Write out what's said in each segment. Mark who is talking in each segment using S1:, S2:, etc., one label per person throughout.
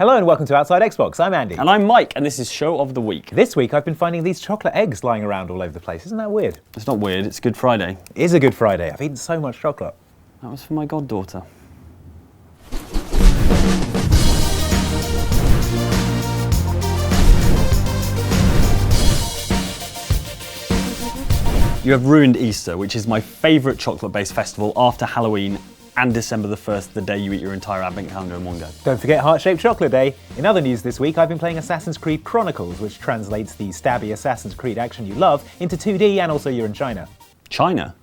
S1: Hello and welcome to Outside Xbox. I'm Andy.
S2: And I'm Mike, and this is Show of the Week.
S1: This week I've been finding these chocolate eggs lying around all over the place. Isn't that weird?
S2: It's not weird, it's Good Friday.
S1: It is a Good Friday. I've eaten so much chocolate.
S2: That was for my goddaughter. You have ruined Easter, which is my favourite chocolate-based festival after Halloween and December the 1st, the day you eat your entire advent calendar in one go.
S1: Don't forget Heart-Shaped Chocolate Day. In other news this week, I've been playing Assassin's Creed Chronicles, which translates the stabby Assassin's Creed action you love into 2D, and also you're in China.
S2: China?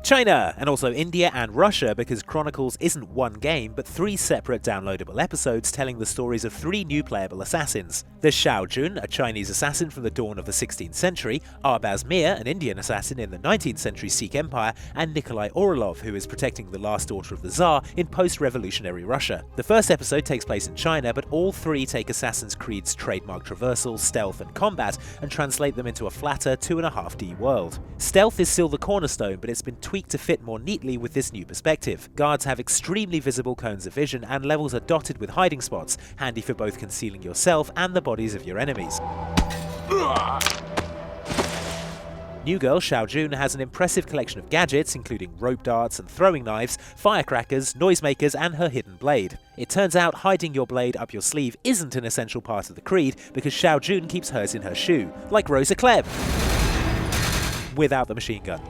S3: China, and also India and Russia, because Chronicles isn't one game, but 3 separate downloadable episodes telling the stories of 3 new playable assassins. There's Shao Jun, a Chinese assassin from the dawn of the 16th century, Arbaz Mir, an Indian assassin in the 19th century Sikh Empire, and Nikolai Orlov, who is protecting the last daughter of the Tsar in post-revolutionary Russia. The first episode takes place in China, but all 3 take Assassin's Creed's trademark traversal, stealth and combat, and translate them into a flatter 2.5D world. Stealth is still the cornerstone, but it's been tweaked to fit more neatly with this new perspective. Guards have extremely visible cones of vision, and levels are dotted with hiding spots, handy for both concealing yourself and the bodies of your enemies. New girl Shao Jun has an impressive collection of gadgets, including rope darts and throwing knives, firecrackers, noisemakers, and her hidden blade. It turns out hiding your blade up your sleeve isn't an essential part of the creed, because Shao Jun keeps hers in her shoe, like Rosa Klebb, without the machine gun.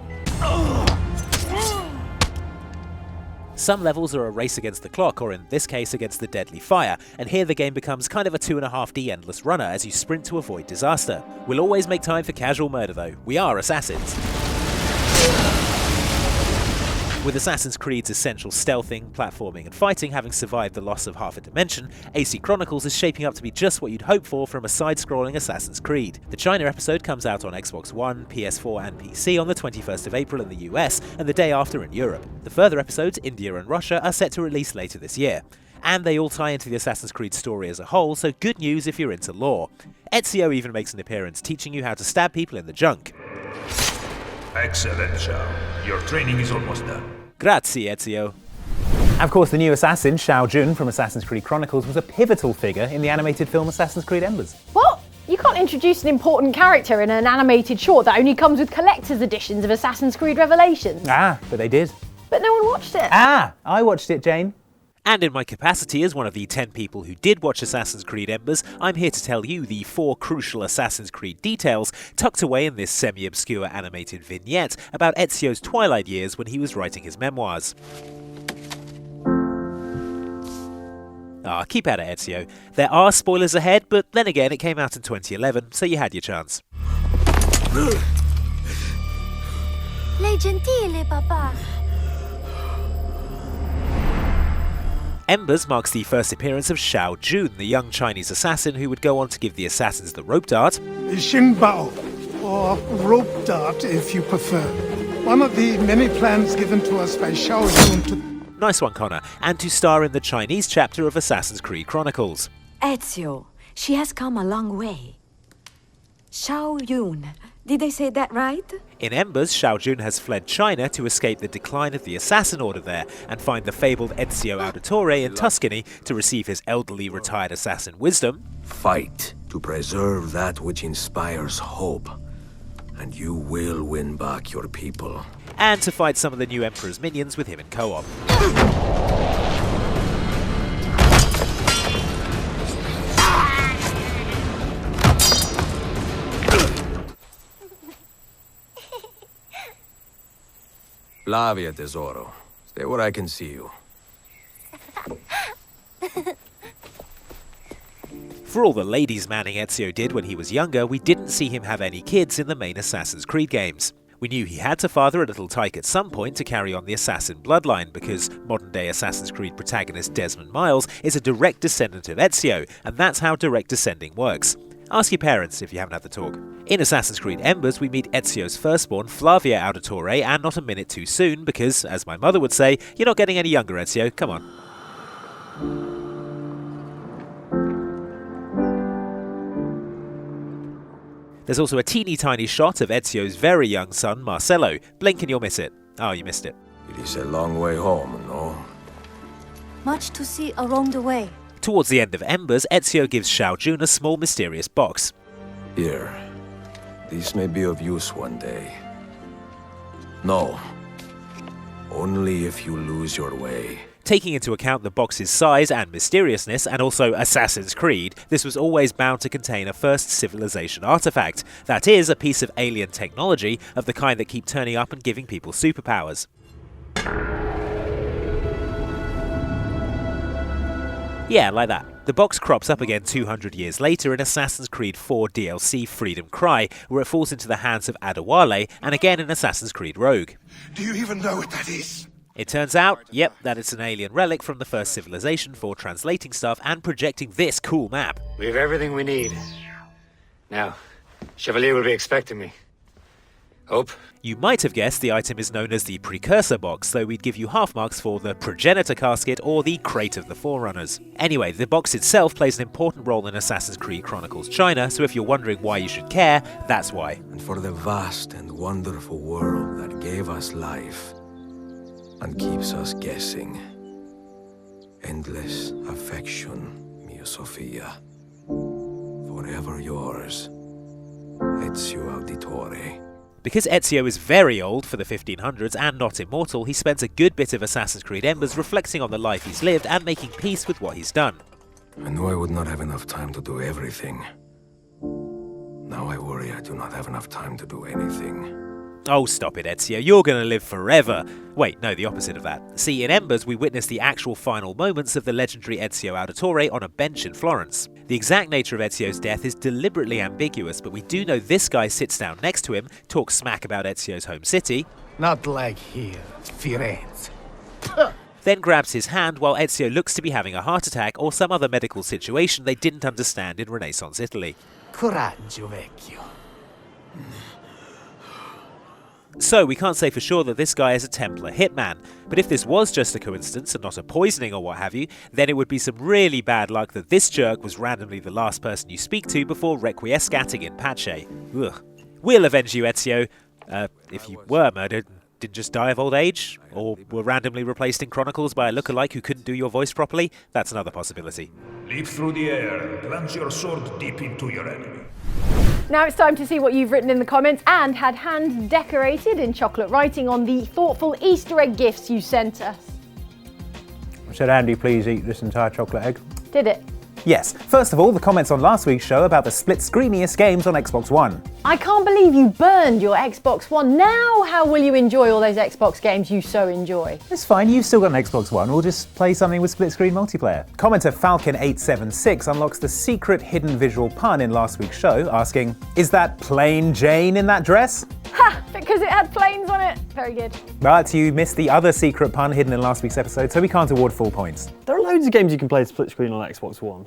S3: Some levels are a race against the clock, or in this case against the deadly fire, and here the game becomes kind of a 2.5D endless runner as you sprint to avoid disaster. We'll always make time for casual murder though, we are assassins. With Assassin's Creed's essential stealthing, platforming and fighting having survived the loss of half a dimension, AC Chronicles is shaping up to be just what you'd hope for from a side-scrolling Assassin's Creed. The China episode comes out on Xbox One, PS4 and PC on the 21st of April in the US and the day after in Europe. The further episodes, India and Russia, are set to release later this year. And they all tie into the Assassin's Creed story as a whole, so good news if you're into lore. Ezio even makes an appearance, teaching you how to stab people in the junk.
S4: Excellent, Shao. Your training is almost done.
S3: Grazie, Ezio.
S1: And of course, the new assassin, Shao Jun from Assassin's Creed Chronicles, was a pivotal figure in the animated film Assassin's Creed Embers.
S5: What? You can't introduce an important character in an animated short that only comes with collector's editions of Assassin's Creed Revelations.
S1: Ah, but they did.
S5: But no one watched it.
S1: Ah, I watched it, Jane.
S3: And in my capacity as one of the 10 people who did watch Assassin's Creed Embers, I'm here to tell you the 4 crucial Assassin's Creed details tucked away in this semi-obscure animated vignette about Ezio's twilight years when he was writing his memoirs. Ah, keep out of Ezio. There are spoilers ahead, but then again it came out in 2011, so you had your chance.
S6: Lei gentile, papà.
S3: Embers marks the first appearance of Shao Jun, the young Chinese assassin who would go on to give the assassins the rope dart,
S7: Xingbao, or rope dart if you prefer. One of the many plans given to us by Shao Jun to...
S3: nice one Connor, and to star in the Chinese chapter of Assassin's Creed Chronicles.
S6: Ezio, she has come a long way. Shao Jun, did I say that right?
S3: In Embers, Shao Jun has fled China to escape the decline of the assassin order there and find the fabled Ezio Auditore in Tuscany to receive his elderly retired assassin wisdom.
S8: Fight to preserve that which inspires hope, and you will win back your people.
S3: And to fight some of the new Emperor's minions with him in co-op.
S8: Flavia, tesoro. Stay where I can see you.
S3: For all the ladies manning Ezio did when he was younger, we didn't see him have any kids in the main Assassin's Creed games. We knew he had to father a little tyke at some point to carry on the assassin bloodline, because modern-day Assassin's Creed protagonist Desmond Miles is a direct descendant of Ezio, and that's how direct descending works. Ask your parents if you haven't had the talk. In Assassin's Creed Embers, we meet Ezio's firstborn, Flavia Auditore, and not a minute too soon, because, as my mother would say, you're not getting any younger, Ezio, come on. There's also a teeny tiny shot of Ezio's very young son, Marcello. Blink and you'll miss it. Oh, you missed it.
S8: It is a long way home, no?
S6: Much to see along the way.
S3: Towards the end of Embers, Ezio gives Shao Jun a small mysterious box.
S8: Here. These may be of use one day. No. Only if you lose your way.
S3: Taking into account the box's size and mysteriousness, and also Assassin's Creed, this was always bound to contain a first civilization artifact. That is, a piece of alien technology of the kind that keep turning up and giving people superpowers. Yeah, like that. The box crops up again 200 years later in Assassin's Creed 4 DLC Freedom Cry, where it falls into the hands of Adewale, and again in Assassin's Creed Rogue.
S7: Do you even know what that is?
S3: It turns out, yep, that it's an alien relic from the first civilization for translating stuff and projecting this cool map.
S9: We have everything we need. Now, Chevalier will be expecting me. Hope?
S3: You might have guessed the item is known as the Precursor Box, though we'd give you half marks for the Progenitor Casket or the Crate of the Forerunners. Anyway, the box itself plays an important role in Assassin's Creed Chronicles China, so if you're wondering why you should care, that's why.
S8: And for the vast and wonderful world that gave us life and keeps us guessing. Endless affection, mia Sophia. Forever yours, Ezio Auditore.
S3: Because Ezio is very old for the 1500s and not immortal, he spends a good bit of Assassin's Creed Embers reflecting on the life he's lived and making peace with what he's done.
S8: I knew I would not have enough time to do everything. Now I worry I do not have enough time to do anything.
S3: Oh, stop it, Ezio, you're gonna live forever. Wait, no, the opposite of that. See, in Embers, we witness the actual final moments of the legendary Ezio Auditore on a bench in Florence. The exact nature of Ezio's death is deliberately ambiguous, but we do know this guy sits down next to him, talks smack about Ezio's home city,
S7: Not like here, Firenze.
S3: then grabs his hand while Ezio looks to be having a heart attack or some other medical situation they didn't understand in Renaissance Italy.
S7: Coraggio, vecchio.
S3: So we can't say for sure that this guy is a Templar hitman, but if this was just a coincidence and not a poisoning or what have you, then it would be some really bad luck that this jerk was randomly the last person you speak to before requiescating in pace. Ugh. We'll avenge you, Ezio. If you were murdered, didn't just die of old age, or were randomly replaced in Chronicles by a lookalike who couldn't do your voice properly, that's another possibility.
S4: Leap through the air and plunge your sword deep into your enemy.
S5: Now it's time to see what you've written in the comments and had hand decorated in chocolate writing on the thoughtful Easter egg gifts you sent us.
S1: Should Andy please eat this entire chocolate egg?
S5: Did it?
S1: Yes. First of all, the comments on last week's show about the split-screeniest games on Xbox One.
S5: I can't believe you burned your Xbox One. Now how will you enjoy all those Xbox games you so enjoy?
S1: It's fine, you've still got an Xbox One, we'll just play something with split-screen multiplayer. Commenter Falcon876 unlocks the secret hidden visual pun in last week's show, asking, is that plain Jane in that dress?
S5: Ha! Because it had planes on it. Very good.
S1: But you missed the other secret pun hidden in last week's episode, so we can't award full points.
S2: There are loads of games you can play split screen on Xbox One.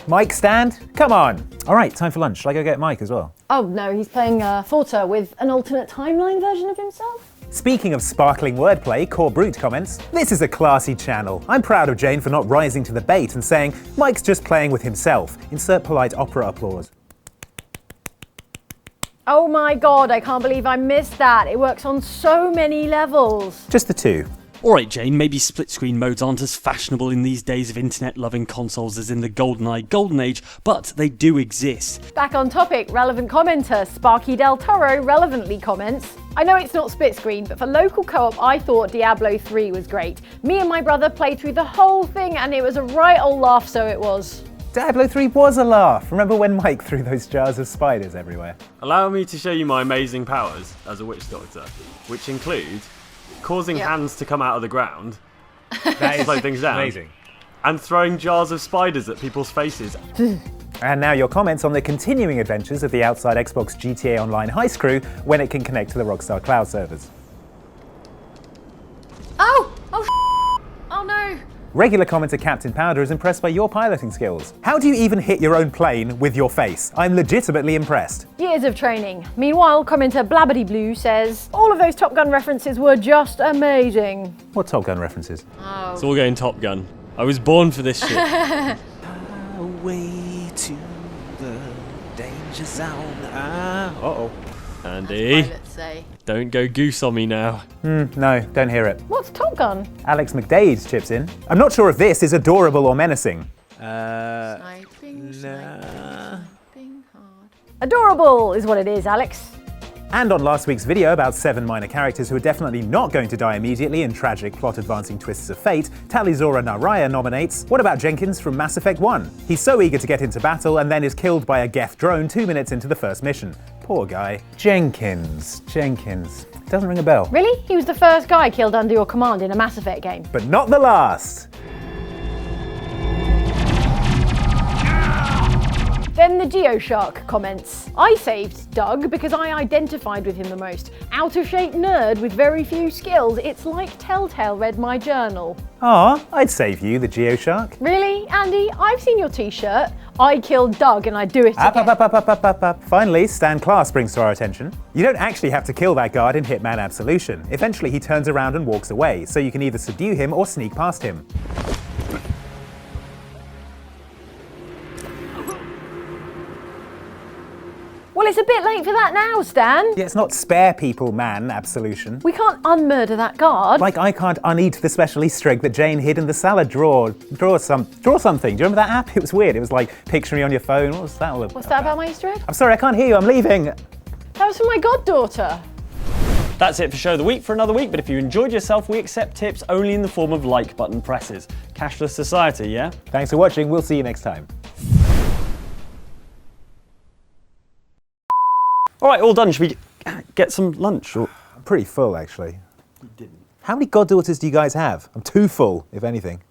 S1: Mic stand? Come on! Alright, time for lunch. Shall I go get Mike as well?
S5: Oh no, he's playing Forza with an alternate timeline version of himself.
S1: Speaking of sparkling wordplay, Core Brute comments, this is a classy channel. I'm proud of Jane for not rising to the bait and saying, Mike's just playing with himself. Insert polite opera applause.
S5: Oh my god, I can't believe I missed that. It works on so many levels.
S1: Just the two.
S2: Alright Jane, maybe split screen modes aren't as fashionable in these days of internet loving consoles as in the GoldenEye Golden Age, but they do exist.
S5: Back on topic, relevant commenter Sparky Del Toro relevantly comments, I know it's not split screen, but for local co-op I thought Diablo 3 was great. Me and my brother played through the whole thing and it was a right old laugh, so it was.
S1: Diablo 3 was a laugh. Remember when Mike threw those jars of spiders everywhere?
S10: Allow me to show you my amazing powers as a witch doctor, which include causing hands to come out of the ground,
S1: That is
S10: slow things down,
S1: amazing.
S10: and throwing jars of spiders at people's faces.
S1: And now your comments on the continuing adventures of the Outside Xbox GTA Online Heist crew when it can connect to the Rockstar Cloud servers.
S5: Oh no.
S1: Regular commenter Captain Powder is impressed by your piloting skills. How do you even hit your own plane with your face? I'm legitimately impressed.
S5: Years of training. Meanwhile, commenter Blabbity Blue says, all of those Top Gun references were just amazing.
S1: What Top Gun references?
S10: It's all going Top Gun. I was born for this shit.
S3: Away to the danger zone. Uh-oh.
S10: Andy, don't go goose on me now.
S1: No, don't hear it.
S5: What's Top Gun?
S1: Alex McDade chips in. I'm not sure if this is adorable or menacing.
S5: Sniping,
S3: Nah.
S5: sniping hard. Adorable is what it is, Alex.
S1: And on last week's video about 7 minor characters who are definitely not going to die immediately in tragic plot-advancing twists of fate, Talizora Naraya nominates, what about Jenkins from Mass Effect 1? He's so eager to get into battle and then is killed by a Geth drone 2 minutes into the first mission. Poor guy. Jenkins. Doesn't ring a bell.
S5: Really? He was the first guy killed under your command in a Mass Effect game.
S1: But not the last.
S5: Then the Geoshark comments. I saved Doug because I identified with him the most. Out-of-shape nerd with very few skills. It's like Telltale read my journal.
S1: Ah, I'd save you, the Geoshark.
S5: Really, Andy? I've seen your t-shirt. I killed Doug and I do it again.
S1: Up. Finally, Stan Klaas brings to our attention. You don't actually have to kill that guard in Hitman Absolution. Eventually he turns around and walks away, so you can either subdue him or sneak past him.
S5: Well, it's a bit late for that now, Stan.
S1: Yeah, it's not spare people, man, Absolution.
S5: We can't unmurder that guard.
S1: Like I can't uneat the special Easter egg that Jane hid in the salad drawer. Draw something. Do you remember that app? It was weird. It was like picture me on your phone. What was that all about?
S5: What's that about my Easter egg?
S1: I'm sorry, I can't hear you. I'm leaving.
S5: That was for my goddaughter.
S2: That's it for Show of the Week for another week, but if you enjoyed yourself, we accept tips only in the form of like button presses. Cashless society, yeah?
S1: Thanks for watching. We'll see you next time.
S2: All right, all done. Should we get some lunch? Or...
S1: I'm pretty full, actually. How many goddaughters do you guys have? I'm too full, if anything.